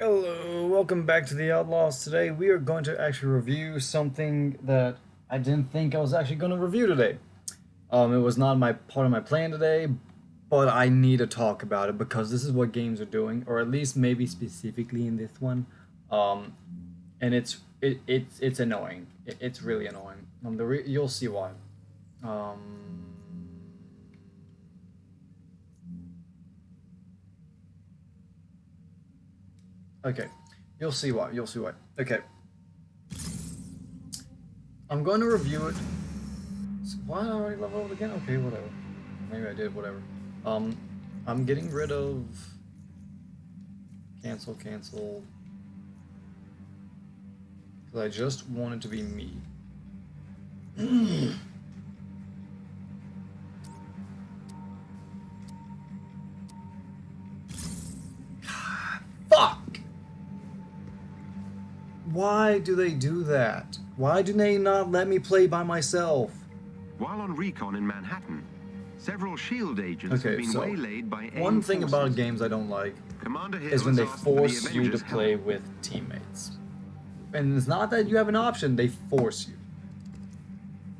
Hello, welcome back to the Outlaws. Today we are going to actually review something that I didn't think I was actually going to review today. It was not my part of my plan today, but I need to talk about it because this is what games are doing, or at least maybe specifically in this one. Um, and it's annoying. It's really annoying. You'll see why. Um, okay, you'll see why. You'll see why. Okay, I'm going to review it. Why did I already level up again? Okay, whatever. Maybe I did, whatever. Um, I'm getting rid of... Cancel. Because I just want it to be me. Fuck! Why do they do that? Why do they not let me play by myself? While on recon in Manhattan, several SHIELD agents have been waylaid by AIM one thing forces. about games I don't like Commander Hill is when they asked for the force you to Avengers' play help. with teammates. And it's not that you have an option, they force you.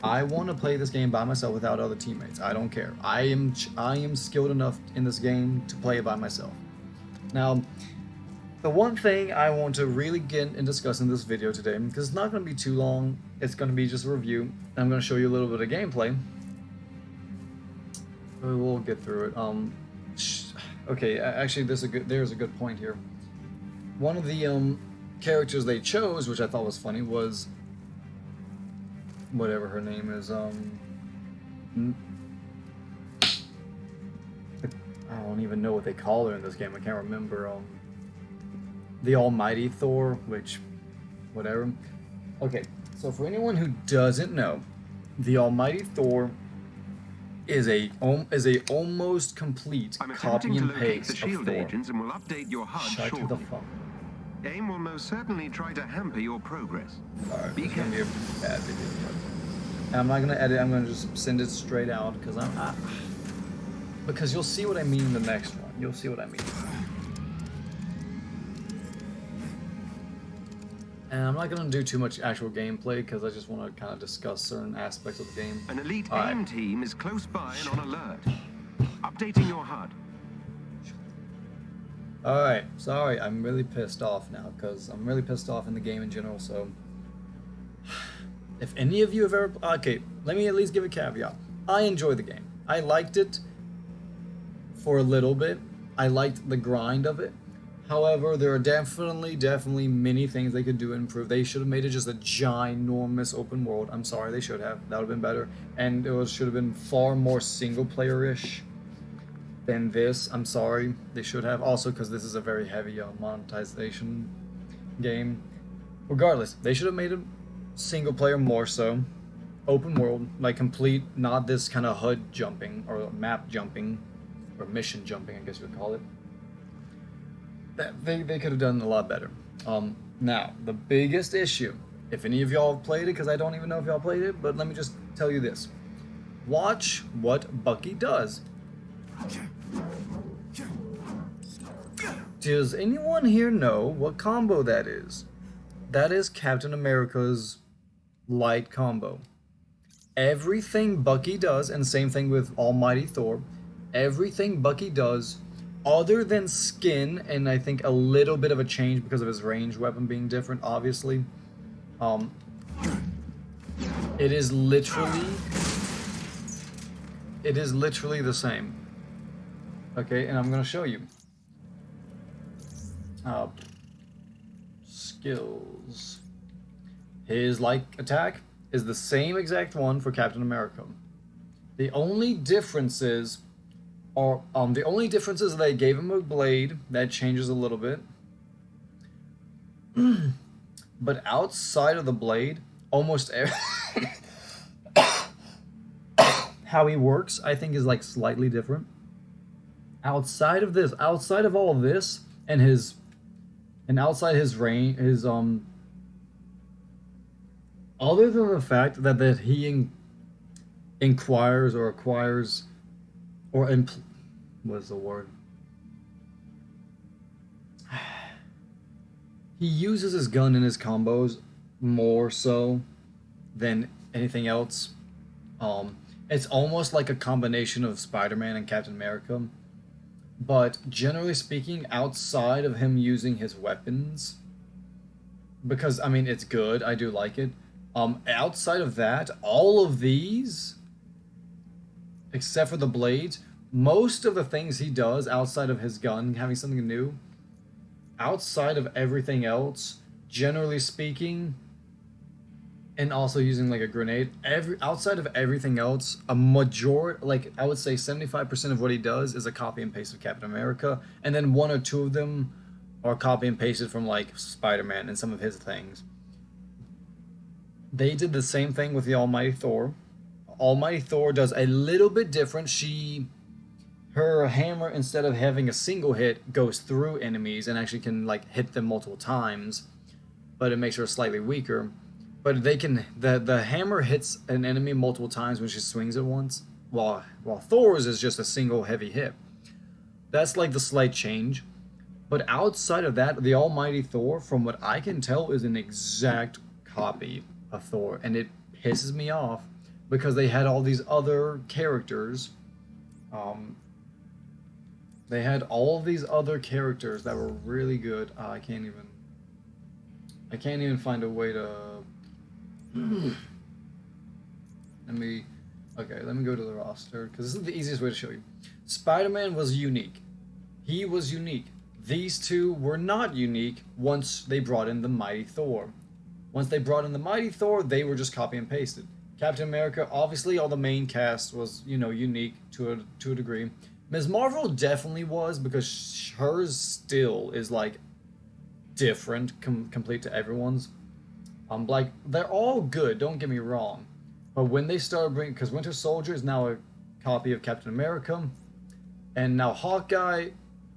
I want to play this game by myself without other teammates. I don't care. I am skilled enough in this game to play it by myself. Now, the one thing I want to really get and discuss in this video today, because it's not going to be too long, it's going to be just a review. I'm going to show you a little bit of gameplay. We'll get through it. Okay, actually, there's a good point here. One of the characters they chose, which I thought was funny, was whatever her name is. I don't even know what they call her in this game. I can't remember. The Almighty Thor, which, whatever. Okay, so for anyone who doesn't know, the Almighty Thor is a almost complete copy and paste the of SHIELD Thor. agents and will update your HUD Shut shortly. the fuck. AIM will most certainly try to hamper your progress. Alright, Be it's gonna be a careful. bad video, but... And I'm not gonna edit. I'm gonna just send it straight out because because you'll see what I mean in the next one. You'll see what I mean. And I'm not gonna do too much actual gameplay because I just want to kind of discuss certain aspects of the game. An elite AIM team is close by and on alert. Updating your HUD. Alright, sorry, I'm really pissed off now because I'm really pissed off in the game in general. So, if any of you have ever, okay, let me at least give a caveat. I enjoy the game. I liked it for a little bit. I liked the grind of it. However, there are definitely many things they could do to improve. They should have made it just a ginormous open world. I'm sorry, they should have. That would have been better. And should have been far more single player-ish than this. I'm sorry, they should have. Also, because this is a very heavy monetization game. Regardless, they should have made it single player more so. Open world, like complete, not this kind of HUD jumping or map jumping or mission jumping, I guess you would call it. They could have done a lot better. Now, the biggest issue, if any of y'all have played it, because I don't even know if y'all played it, but let me just tell you this. Watch what Bucky does. Does anyone here know what combo that is? That is Captain America's light combo. Everything Bucky does, and same thing with Almighty Thor, everything Bucky does, other than skin, and I think a little bit of a change because of his ranged weapon being different, obviously, it is literally the same. Okay, and I'm gonna show you. Skills. His like attack is the same exact one for Captain America. The only differences are they gave him a blade that changes a little bit. But outside of the blade, almost how he works, I think, is like slightly different. Outside of all of this, and outside his range, other than the fact that he inquires or acquires or what's the word? he uses his gun in his combos more so than anything else. It's almost like a combination of Spider-Man and Captain America. But generally speaking, outside of him using his weapons, because I mean it's good, I do like it. Outside of that, all of these, except for the blades, most of the things he does outside of his gun having something new, outside of everything else, generally speaking, and also using like a grenade, outside of everything else, a majority, like I would say 75% of what he does is a copy and paste of Captain America, and then one or two of them are copy and pasted from like Spider-Man and some of his things. They did the same thing with the Almighty Thor. Almighty Thor does a little bit different. Her hammer, instead of having a single hit, goes through enemies and actually can like hit them multiple times, but it makes her slightly weaker. But they can the hammer hits an enemy multiple times when she swings it once, while Thor's is just a single heavy hit. That's like the slight change. But outside of that, the Almighty Thor, from what I can tell, is an exact copy of Thor, and it pisses me off because they had all these other characters. They had all these other characters that were really good. I can't even find a way to. Let me go to the roster because this is the easiest way to show you. Spider-Man was unique. He was unique. These two were not unique once they brought in the Mighty Thor. Once they brought in the Mighty Thor, they were just copy and pasted. Captain America, obviously, all the main cast was, unique to a degree. Ms. Marvel definitely was, because hers still is like different, complete to everyone's. Like they're all good. Don't get me wrong, but when they started bringing, because Winter Soldier is now a copy of Captain America, and now Hawkeye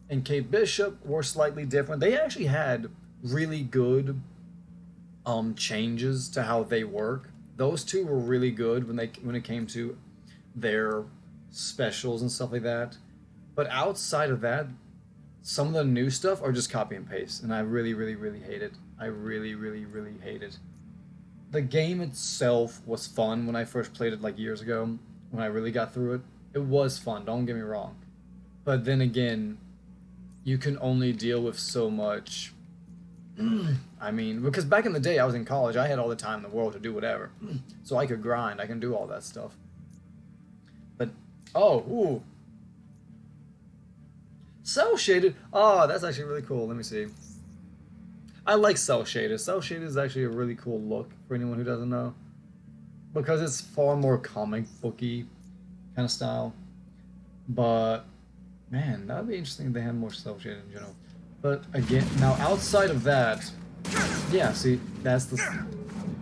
and Kate Bishop were slightly different. They actually had really good changes to how they work. Those two were really good when it came to their specials and stuff like that. But outside of that, some of the new stuff are just copy and paste, and I really, really, really hate it. I really, really, really hate it. The game itself was fun when I first played it like years ago, when I really got through it. It was fun, don't get me wrong. But then again, you can only deal with so much. I mean, because back in the day I was in college, I had all the time in the world to do whatever. So I could grind, I can do all that stuff. But, ooh. Cell shaded. Oh, that's actually really cool. Let me see. I like cell shaded. Cell shaded is actually a really cool look for anyone who doesn't know, because it's far more comic booky kind of style. But man, that'd be interesting if they had more cell shaded in general. But again, now outside of that, yeah, see,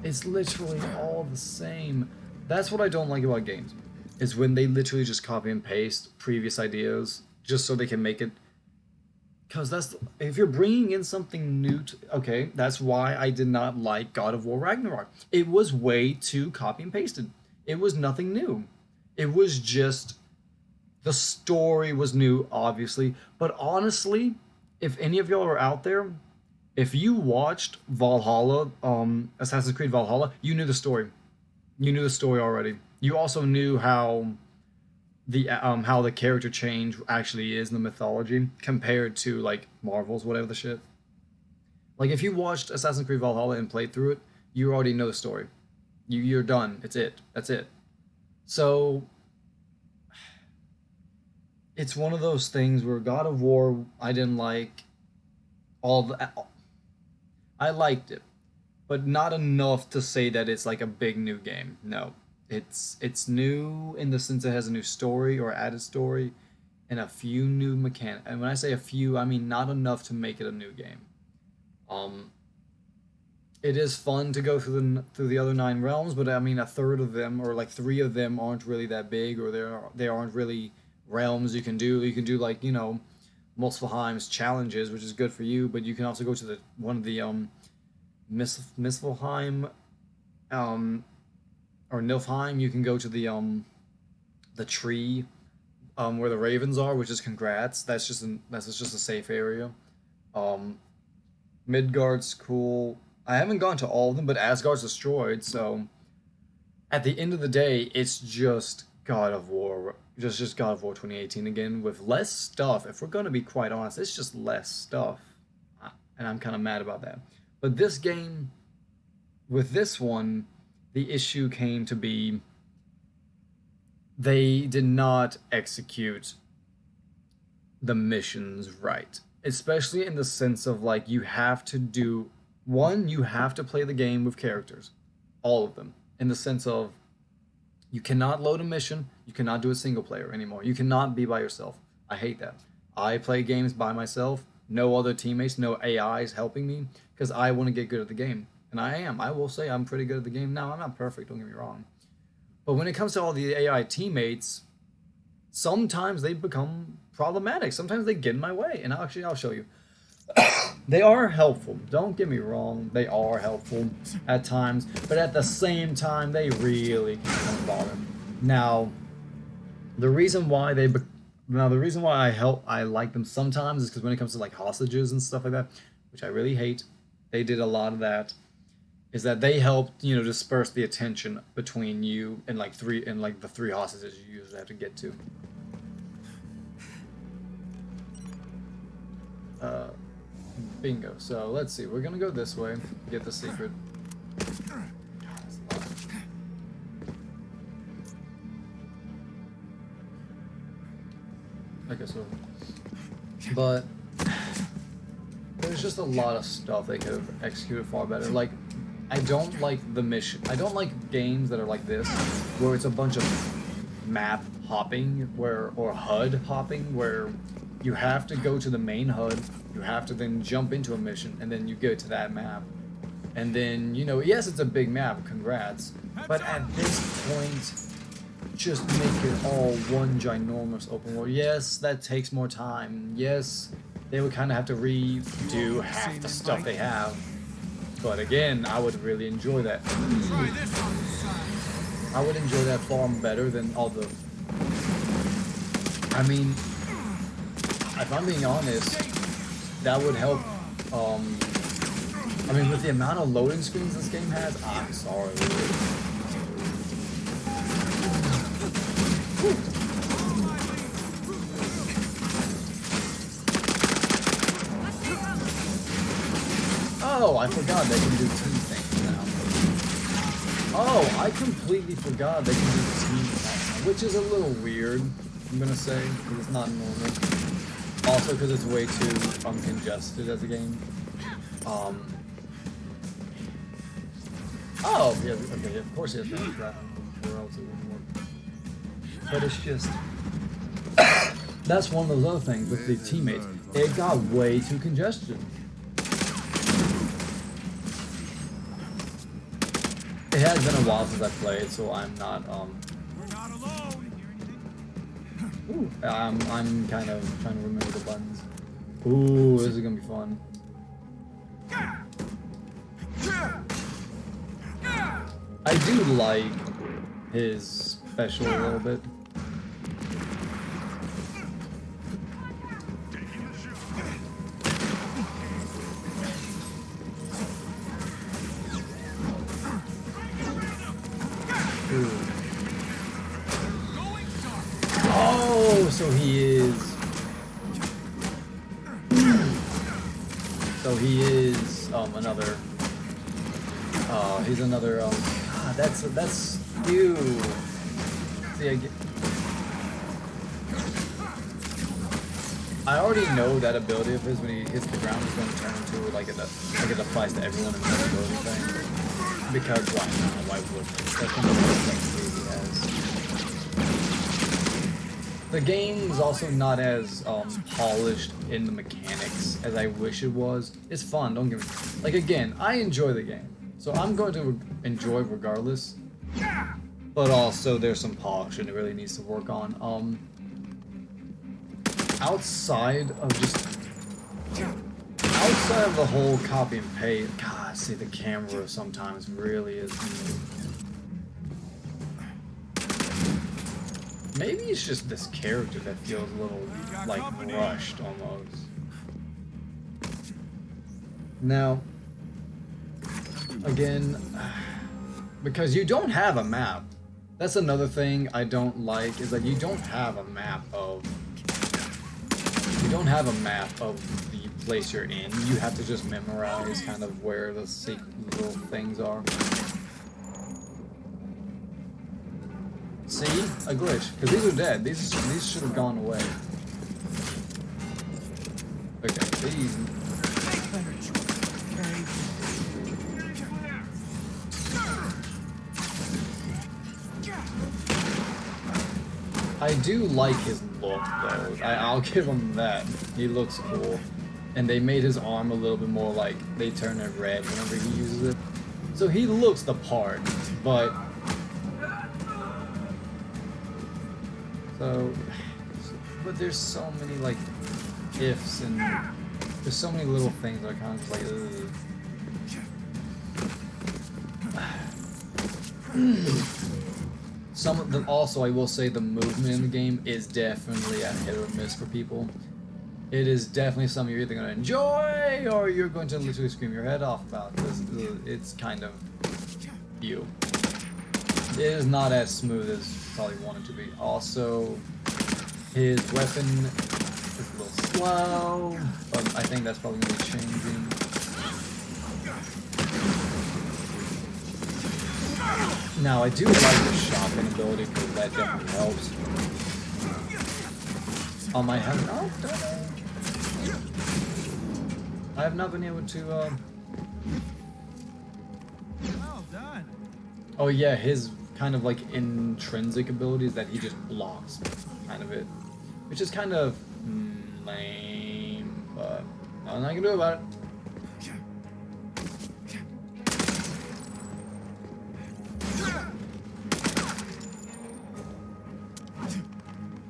it's literally all the same. That's what I don't like about games, is when they literally just copy and paste previous ideas just so they can make it. Because if you're bringing in something new, okay, that's why I did not like God of War Ragnarok. It was way too copy and pasted. It was nothing new. It was just, the story was new, obviously. But honestly, if any of y'all are out there, if you watched Valhalla, Assassin's Creed Valhalla, you knew the story. You knew the story already. You also knew how the character change actually is in the mythology compared to like Marvel's whatever the shit. Like if you watched Assassin's Creed Valhalla and played through it, you already know the story. You're done. It's it. That's it. So it's one of those things where God of War, I didn't like all the. I liked it, but not enough to say that it's like a big new game. No, it's new in the sense it has a new story or added story, and a few new mechanics. And when I say a few, I mean not enough to make it a new game. It is fun to go through the other 9 realms, but I mean a third of them or like 3 of them aren't really that big, or they aren't really realms you can do. You can do like Muspelheim's challenges, which is good for you, but you can also go to one of the Muspelheim or Niflheim. You can go to the tree where the ravens are, which is congrats. That's just a safe area. Midgard's cool. I haven't gone to all of them, but Asgard's destroyed, so at the end of the day, it's just God of War. Just God of War 2018 again with less stuff. If we're gonna be quite honest, it's just less stuff. And I'm kind of mad about that. But this game, with this one, the issue came to be they did not execute the missions right. Especially in the sense of like you have to do one, you have to play the game with characters. All of them. In the sense of you cannot load a mission, you cannot do a single player anymore. You cannot be by yourself. I hate that. I play games by myself, no other teammates, no AIs helping me, because I want to get good at the game. And I am. I will say I'm pretty good at the game now. I'm not perfect, don't get me wrong. But when it comes to all the AI teammates, sometimes they become problematic. Sometimes they get in my way. And actually, I'll show you. They are helpful. Don't get me wrong. They are helpful at times. But at the same time, they really can bother. Now, the reason why I like them sometimes is because when it comes to like hostages and stuff like that, which I really hate, they did a lot of that. Is that they helped, you know, disperse the attention between you and the three hostages you usually have to get to. Bingo. So let's see. We're gonna go this way. Get the secret. Okay, so. But there's just a lot of stuff they could have executed far better. Like, I don't like the mission. I don't like games that are like this, where it's a bunch of map hopping, or HUD hopping, where you have to go to the main HUD, you have to then jump into a mission, and then you go to that map. And then, you know, yes, it's a big map, congrats, but at this point, just make it all one ginormous open world. Yes, that takes more time. Yes, they would kind of have to redo half the stuff they have. But again, I would really enjoy that. I would enjoy that far better than all the... I mean, if I'm being honest, that would help, I mean, with the amount of loading screens this game has, I'm sorry. Oh, I forgot they can do team things now. Oh, I completely forgot they can do team things, which is a little weird, I'm gonna say, because it's not normal. Also, because it's way too congested as a game. Oh, yeah, okay, of course it has no traffic, or else it wouldn't work. But it's just... That's one of those other things with the teammates. It got way too congested. It has been a while since I played, so I'm not, We're not alone. Ooh, I'm kind of trying to remember the buttons. Ooh, this is gonna be fun. I do like his special a little bit. Ooh. Oh, so he is. So he is another. He's another. God, that's ew. See, I already know that ability of his when he hits the ground is going to turn into like it applies to everyone in the ability thing. Because why not? Why wouldn't it? That's one of the things he has. The game is also not as polished in the mechanics as I wish it was. It's fun, don't get me... Like, again, I enjoy the game. So I'm going to enjoy regardless. But also, there's some polish and it really needs to work on. Outside of the whole copy and paste, God, see, the camera sometimes really is... Maybe it's just this character that feels a little, like, rushed almost. Now, again, because you don't have a map. That's another thing I don't like, is that you don't have a map of the place you're in. You have to just memorize kind of where the little things are. See? A glitch. Because these are dead. These should have gone away. Okay, these... I do like his look, though. I'll give him that. He looks cool. And they made his arm a little bit more like, they turn it red whenever he uses it. So he looks the part, but... But there's so many, like, ifs, and there's so many little things that are kind of like, also, I will say the movement in the game is definitely a hit or miss for people. It is definitely something you're either going to enjoy or you're going to literally scream your head off about, because it's kind of you. It is not as smooth as you probably want it to be. Also, his weapon is a little slow, but I think that's probably going to be changing. Now, I do like the shotgun ability, because that definitely helps. I have not been able to, Well done. Oh yeah, his kind of like intrinsic abilities that he just blocks, kind of it. Which is kind of lame, but nothing I can do about it.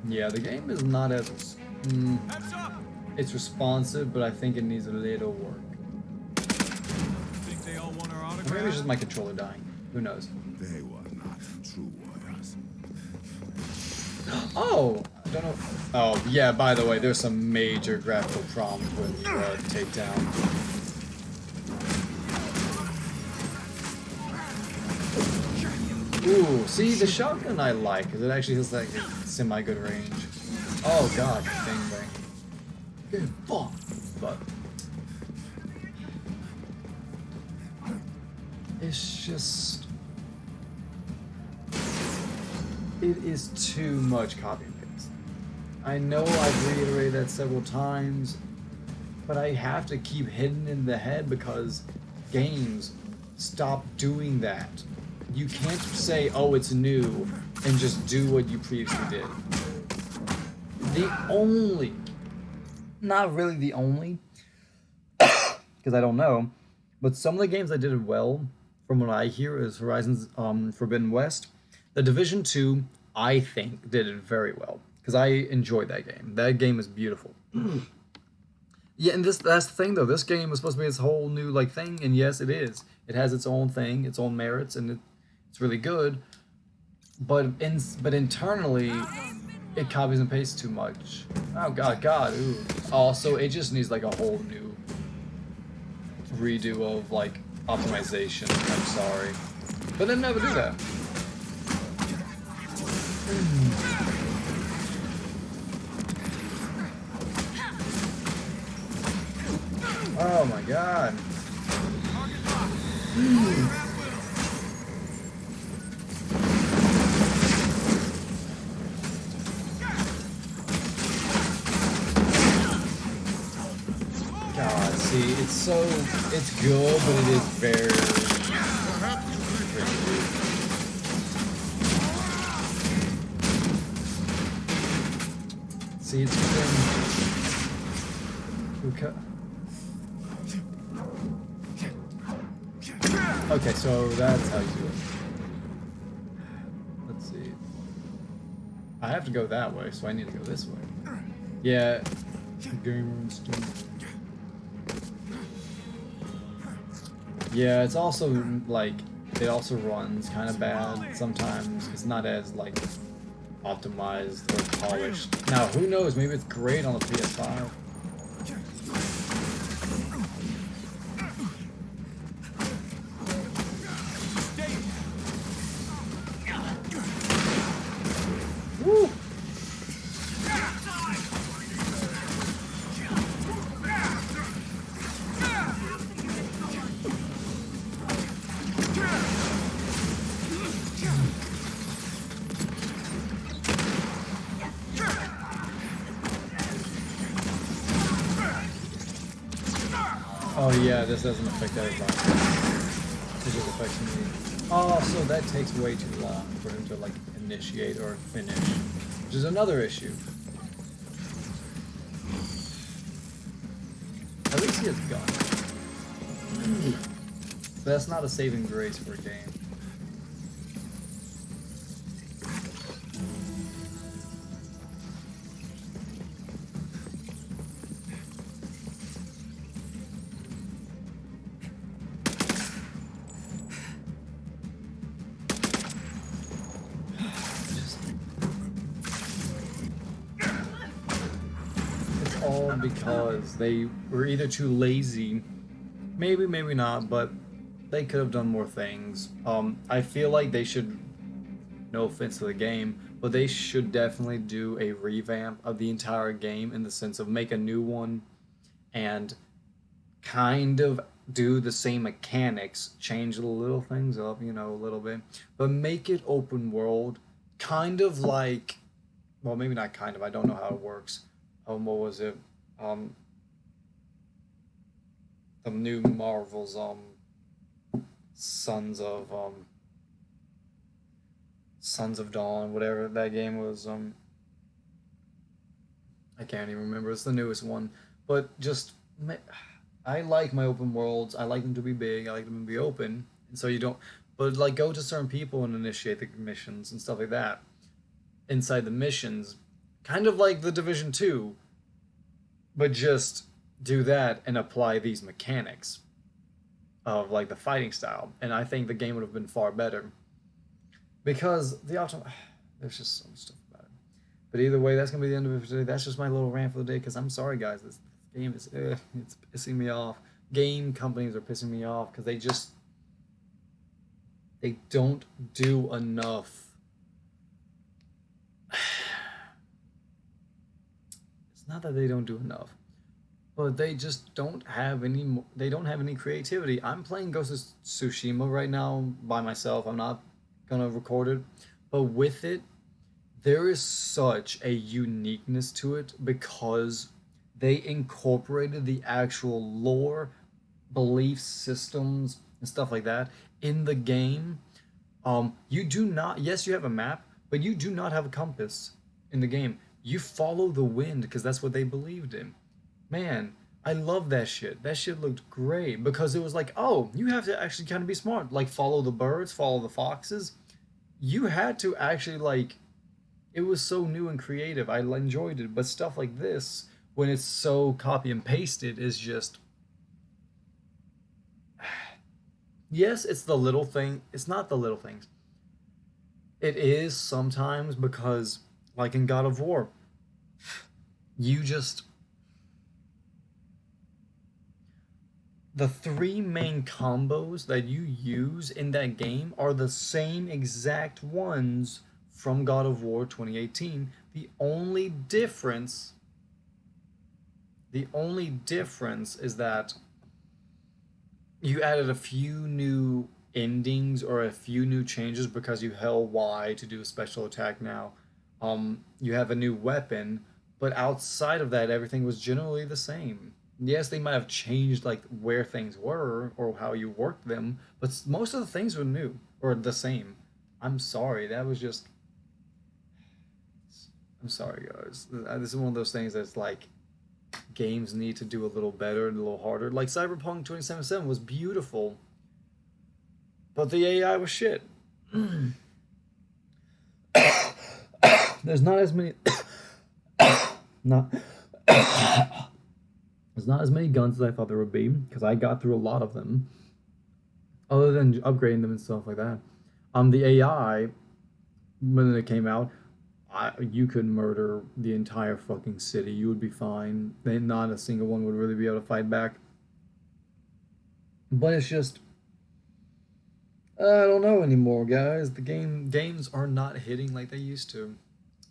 Yeah, the game is not as... it's responsive, but I think it needs a little work. Think they all want our Or maybe autograph? it's just my controller dying. Who knows? They were not true warriors. Oh! I don't know. Oh, yeah, by the way, there's some major graphical problems when you take down. Ooh, see, the shotgun I like, because it actually has like a semi-good range. Oh god, bang bang. Good fuck. But it's just... it is too much copy and paste. I know I've reiterated that several times, but I have to keep hitting in the head because games stop doing that. You can't say, oh, it's new, and just do what you previously did. The only, not really the only, because I don't know, but some of the games that did it well, from what I hear, is Horizon's Forbidden West. The Division 2, I think, did it very well, because I enjoyed that game. That game is beautiful. Yeah, and that's the thing, though. This game is supposed to be this whole new, like, thing, and yes, it is. It has its own thing, its own merits, and it's really good. But internally, it copies and pastes too much. Oh, God, ooh. Also, it just needs, like, a whole new redo of, like, optimization. I'm sorry. But they never do that. Oh my god. God, see, it's good, but it is very tricky. See, it's been... Okay, so that's how you do it. Let's see. I have to go that way, so I need to go this way. Yeah. Yeah, it's also, like, it also runs kind of bad sometimes. It's not as, like, optimized or polished. Now, who knows? Maybe it's great on the PS5. Oh yeah, this doesn't affect everybody. It just affects me. Oh, so that takes way too long for him to like initiate or finish, which is another issue. At least he has guns. But that's not a saving grace for a game. All because they were either too lazy, maybe not, but they could have done more things. I feel like they should, no offense to the game, but they should definitely do a revamp of the entire game in the sense of make a new one and kind of do the same mechanics, change the little things up, you know, a little bit, but make it open world, kind of like, well, maybe not kind of, I don't know how it works. What was it? The new Marvel's Sons of Dawn, whatever that game was. I can't even remember. It's the newest one, but just I like my open worlds. I like them to be big. I like them to be open, and so you don't. But like, go to certain people and initiate the missions and stuff like that. Inside the missions, kind of like the Division 2, but just do that and apply these mechanics of like the fighting style, and I think the game would have been far better. Because there's just so much stuff about it. But either way, that's gonna be the end of it for today. That's just my little rant for the day. Because I'm sorry, guys, this game is it's pissing me off. Game companies are pissing me off because they don't do enough. It's not that they don't do enough, but they just don't have any. They don't have any creativity. I'm playing Ghost of Tsushima right now by myself. I'm not gonna record it, but with it, there is such a uniqueness to it because they incorporated the actual lore, belief systems, and stuff like that in the game. You do not. Yes, you have a map, but you do not have a compass in the game. You follow the wind because that's what they believed in. Man, I love that shit. That shit looked great because it was like, oh, you have to actually kind of be smart. Like, follow the birds, follow the foxes. You had to actually, like, it was so new and creative. I enjoyed it. But stuff like this, when it's so copy and pasted, is just. Yes, it's the little thing. It's not the little things. It is sometimes because, like in God of War, you just. The three main combos that you use in that game are the same exact ones from God of War 2018. The only difference is that you added a few new endings or a few new changes because you held Y to do a special attack now. You have a new weapon, but outside of that, everything was generally the same. Yes, they might have changed like where things were or how you worked them, but most of the things were new or the same. I'm sorry, that was just. I'm sorry, guys. This is one of those things that's like games need to do a little better and a little harder. Like Cyberpunk 2077 was beautiful, but the AI was shit. There's not as many. not. There's not as many guns as I thought there would be because I got through a lot of them. Other than upgrading them and stuff like that. The AI, when it came out, you could murder the entire fucking city. You would be fine. Not a single one would really be able to fight back. But it's just, I don't know anymore, guys. The games are not hitting like they used to.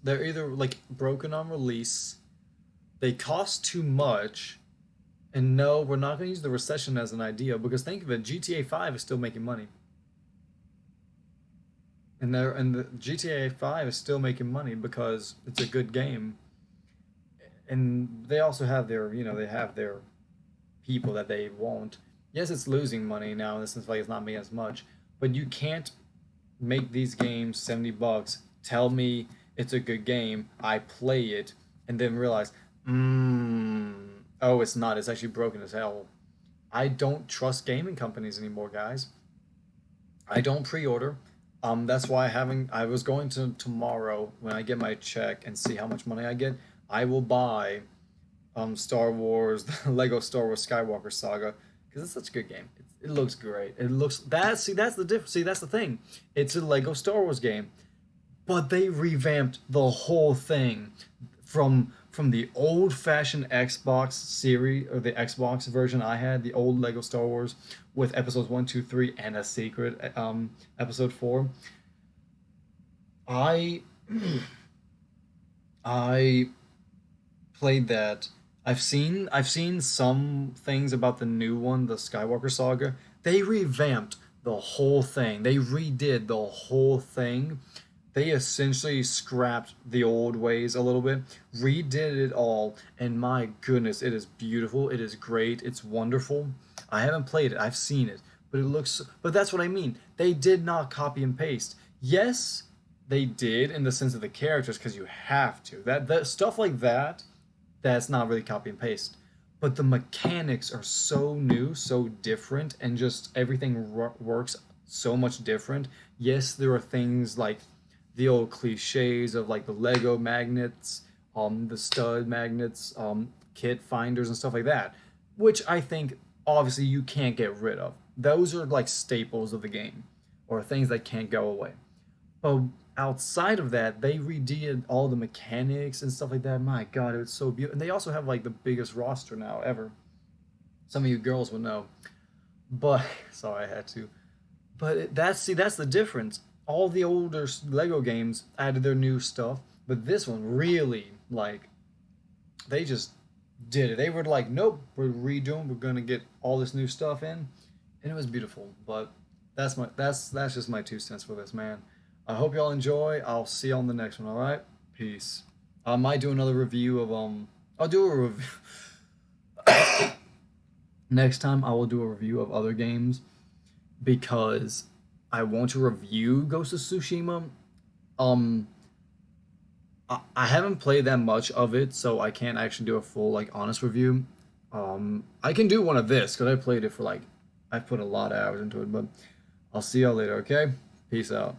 They're either like broken on release, they cost too much, and no, we're not going to use the recession as an idea because think of it, GTA 5 is still making money. And the GTA 5 is still making money because it's a good game. And they also have their, they have their people that they won't. Yes, it's losing money now in the sense like it's not making as much, but you can't make these games $70, tell me it's a good game, I play it, and then realize, oh, it's not. It's actually broken as hell. I don't trust gaming companies anymore, guys. I don't pre-order. That's why I was going to tomorrow when I get my check and see how much money I get. I will buy Star Wars, the Lego Star Wars Skywalker Saga, because it's such a good game. It looks great. It looks that's the difference. See, that's the thing. It's a Lego Star Wars game, but they revamped the whole thing from the old-fashioned Xbox series or the Xbox version I had, the old Lego Star Wars with episodes 1, 2, 3, and a secret episode 4. I I played that. I've seen some things about the new one, the Skywalker Saga. They revamped the whole thing. They redid the whole thing. They essentially scrapped the old ways a little bit, redid it all, and my goodness, it is beautiful. It is great. It's wonderful. I haven't played it. I've seen it, but it looks. But that's what I mean. They did not copy and paste. Yes, they did in the sense of the characters because you have to. That stuff like that, that's not really copy and paste. But the mechanics are so new, so different, and just everything works so much different. Yes, there are things like the old cliches of like the Lego magnets, the stud magnets, kit finders and stuff like that, which I think obviously you can't get rid of. Those are like staples of the game, or things that can't go away. But outside of that, they redid all the mechanics and stuff like that. My God, it was so beautiful. And they also have like the biggest roster now ever. Some of you girls will know, but sorry, I had to. But that's the difference. All the older Lego games added their new stuff, but this one really like they just did it. They were like, nope, we're redoing. We're gonna get all this new stuff in, and it was beautiful. But that's just my 2 cents for this, man. I hope y'all enjoy. I'll see you on the next one. All right, peace. I might do another review of I'll do a review. Next time I will do a review of other games because I want to review Ghost of Tsushima. I haven't played that much of it, so I can't actually do a full like honest review. I can do one of this because I played it for like I've put a lot of hours into it, but I'll see y'all later. Okay, peace out.